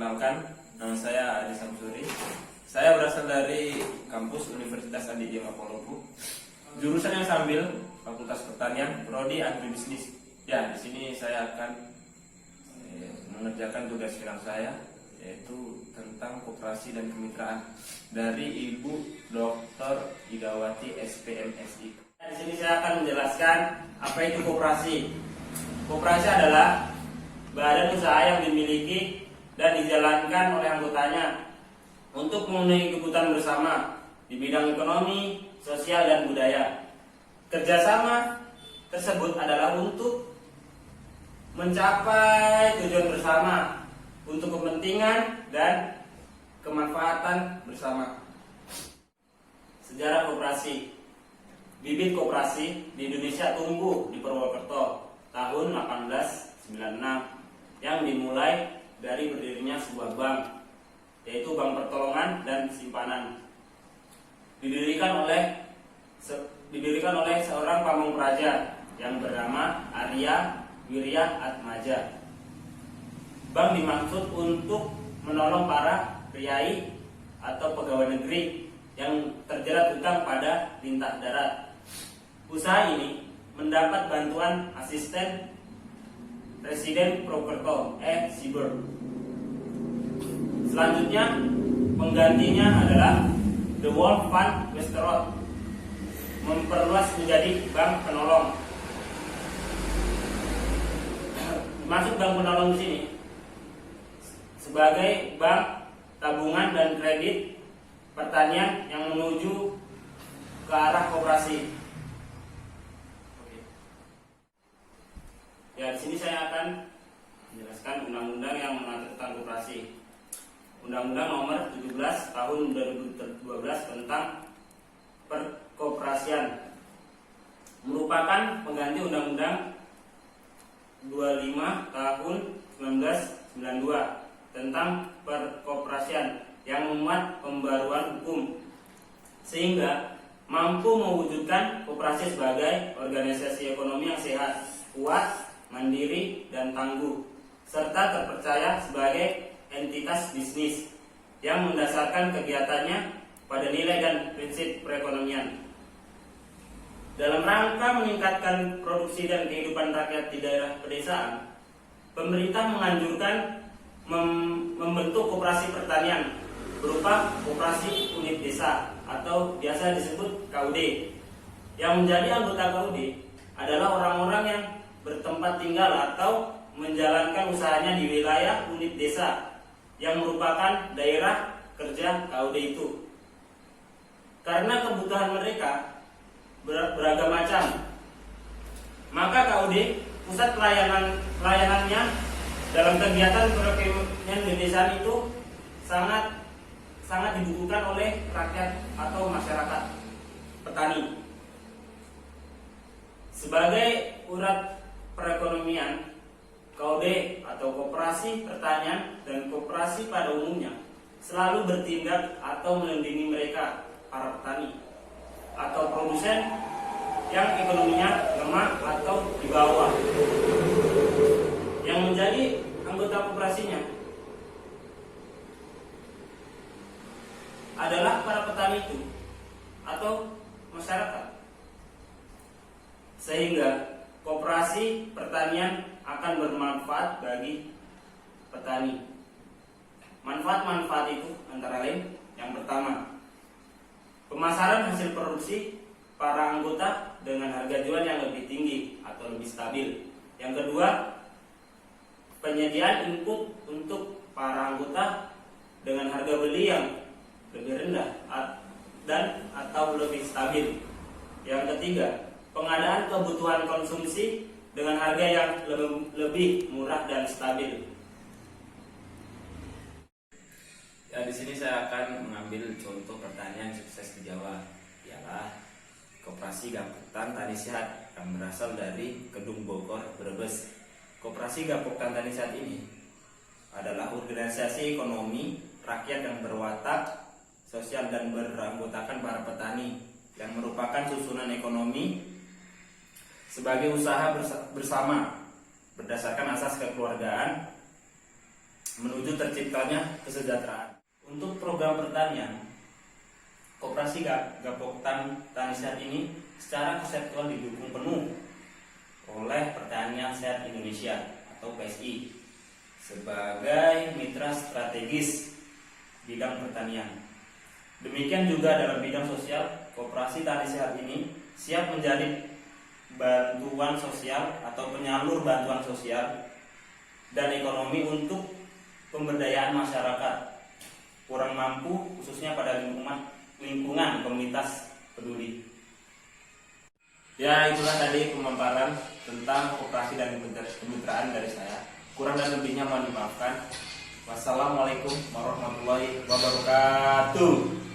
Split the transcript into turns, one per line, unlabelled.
Perkenalkan, nama saya Adi Samsuri. Saya berasal dari kampus Universitas Adi Dharma Polopo. Jurusan yang saya ambil Fakultas Pertanian, Prodi Agribisnis. Ya, di sini saya akan mengerjakan tugas final saya, yaitu tentang koperasi dan kemitraan dari Ibu Dr. Idawati SPMSI. Di sini saya akan menjelaskan apa itu koperasi. Koperasi adalah badan usaha yang dimiliki dan dijalankan oleh anggotanya untuk memenuhi kebutuhan bersama di bidang ekonomi, sosial, dan budaya. Kerjasama tersebut adalah untuk mencapai tujuan bersama untuk kepentingan dan kemanfaatan bersama. Sejarah koperasi. Bibit koperasi di Indonesia tumbuh di Purwokerto tahun 1896 yang dimulai dari berdirinya sebuah bank, yaitu Bank Pertolongan dan Simpanan. Didirikan oleh seorang pamong praja yang bernama Arya Wirya Atmaja. Bank dimaksud untuk menolong para priai atau pegawai negeri yang terjerat hutang pada lintah darat. Usaha ini mendapat bantuan asisten Presiden Purwokerto Siber. Selanjutnya penggantinya adalah The World Fund Westerot, memperluas menjadi bank penolong. Maksud bank penolong di sini sebagai bank tabungan dan kredit pertanian yang menuju ke arah koperasi. Ya, di sini saya akan menjelaskan undang-undang yang mengatur tentang koperasi. Undang-Undang Nomor 17 Tahun 2012 tentang Perkoperasian merupakan pengganti Undang-Undang 25 Tahun 1992 tentang perkoperasian yang memuat pembaruan hukum sehingga mampu mewujudkan koperasi sebagai organisasi ekonomi yang sehat, kuat, mandiri, dan tangguh, serta terpercaya sebagai entitas bisnis yang mendasarkan kegiatannya pada nilai dan prinsip perekonomian. Dalam rangka meningkatkan produksi dan kehidupan rakyat di daerah pedesaan, pemerintah menganjurkan membentuk koperasi pertanian berupa koperasi unit desa atau biasa disebut KUD. Yang menjadi anggota KUD adalah orang-orang yang bertempat tinggal atau menjalankan usahanya di wilayah unit desa yang merupakan daerah kerja KUD itu. Karena kebutuhan mereka beragam macam, maka KUD pusat pelayanannya dalam kegiatan perekonomian di desa itu sangat dibutuhkan oleh rakyat atau masyarakat petani. Sebagai urat perekonomian, KUD atau koperasi pertanian dan koperasi pada umumnya selalu bertindak atau melindungi mereka, para petani atau produsen yang ekonominya lemah atau di bawah. Yang menjadi anggota koperasinya adalah para petani itu atau masyarakat, sehingga koperasi pertanian akan bermanfaat bagi petani. Manfaat-manfaat itu antara lain: yang pertama, pemasaran hasil produksi para anggota dengan harga jual yang lebih tinggi atau lebih stabil. Yang kedua, penyediaan input untuk para anggota dengan harga beli yang lebih rendah dan atau lebih stabil. Yang ketiga, pengadaan kebutuhan konsumsi dengan harga yang lebih murah dan stabil.
Ya, di sini saya akan mengambil contoh pertanian sukses di Jawa, ialah Koperasi Gapoktan Tani Sehat yang berasal dari Kedung Bogor, Brebes. Koperasi Gapoktan Tani Sehat ini adalah organisasi ekonomi rakyat yang berwatak sosial dan beranggotakan para petani yang merupakan susunan ekonomi sebagai usaha bersama berdasarkan asas kekeluargaan
menuju terciptanya kesejahteraan. Untuk program pertanian, Koperasi Gapoktan Tani Sehat ini secara konseptual didukung penuh oleh Pertanian Sehat Indonesia atau PSI sebagai mitra strategis bidang pertanian. Demikian juga dalam bidang sosial, Koperasi Tani Sehat ini siap menjadi bantuan sosial atau penyalur bantuan sosial dan ekonomi untuk pemberdayaan masyarakat kurang mampu, khususnya pada lingkungan komunitas peduli. Ya, itulah tadi pemaparan tentang koperasi dan kemitraan dari saya. Kurang dan lebihnya mohon dimaafkan. Wassalamualaikum warahmatullahi wabarakatuh.